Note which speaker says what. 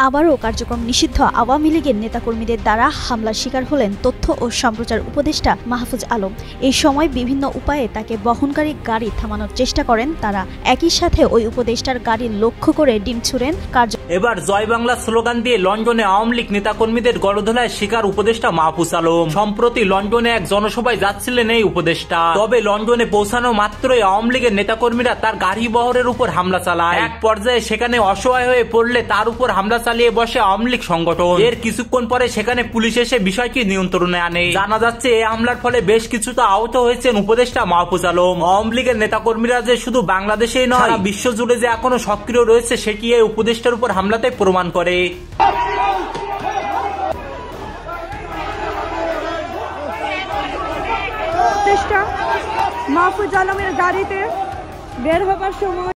Speaker 1: আবারও কার্যক্রম নিষিদ্ধ আওয়ামী লীগের নেতাকর্মীদের দ্বারা হামলার শিকার হলেন তথ্য ও সম্প্রচার উপদেষ্টা মাহফুজ আলম। এই সময় বিভিন্ন উপায়ে তাকে বহনকারী গাড়ি থামানোর চেষ্টা করেন তারা। একই সাথে ওই উপদেষ্টার গাড়ি লক্ষ্য করে ডিম ছুড়েন।
Speaker 2: এবার জয় বাংলা স্লোগান দিয়ে লন্ডনে আওয়ামী লীগ নেতাকর্মীদের গণধোলায় শিকার উপদেষ্টা মাহফুজ আলম। সম্প্রতি লন্ডনে এক জনসভায় যাচ্ছিলেন এই উপদেষ্টা। তবে লন্ডনে পৌঁছানো মাত্রই আওয়ামী লীগের নেতাকর্মীরা তার গাড়ি বহরের উপর হামলা চালায়। এক পর্যায়ে সেখানে অসহায় হয়ে পড়লে তার উপর হামলা চালিয়ে বসে আওয়ামী লীগ সংগঠন। এর কিছুক্ষণ পরে সেখানে পুলিশ এসে বিষয়টি নিয়ন্ত্রণে আনে। জানা যাচ্ছে এই হামলার ফলে বেশ কিছুটা আহত হয়েছেন উপদেষ্টা মাহফুজ আলম। আওয়ামী লীগের নেতাকর্মীরা যে শুধু বাংলাদেশেই নয়, সারা বিশ্ব জুড়ে যে এখনো সক্রিয় রয়েছে সেটি এই উপদেষ্টার উপর হামলাতে প্রমাণ করে।
Speaker 3: মাহফুজ আলমের গাড়িতে বের হবার সময়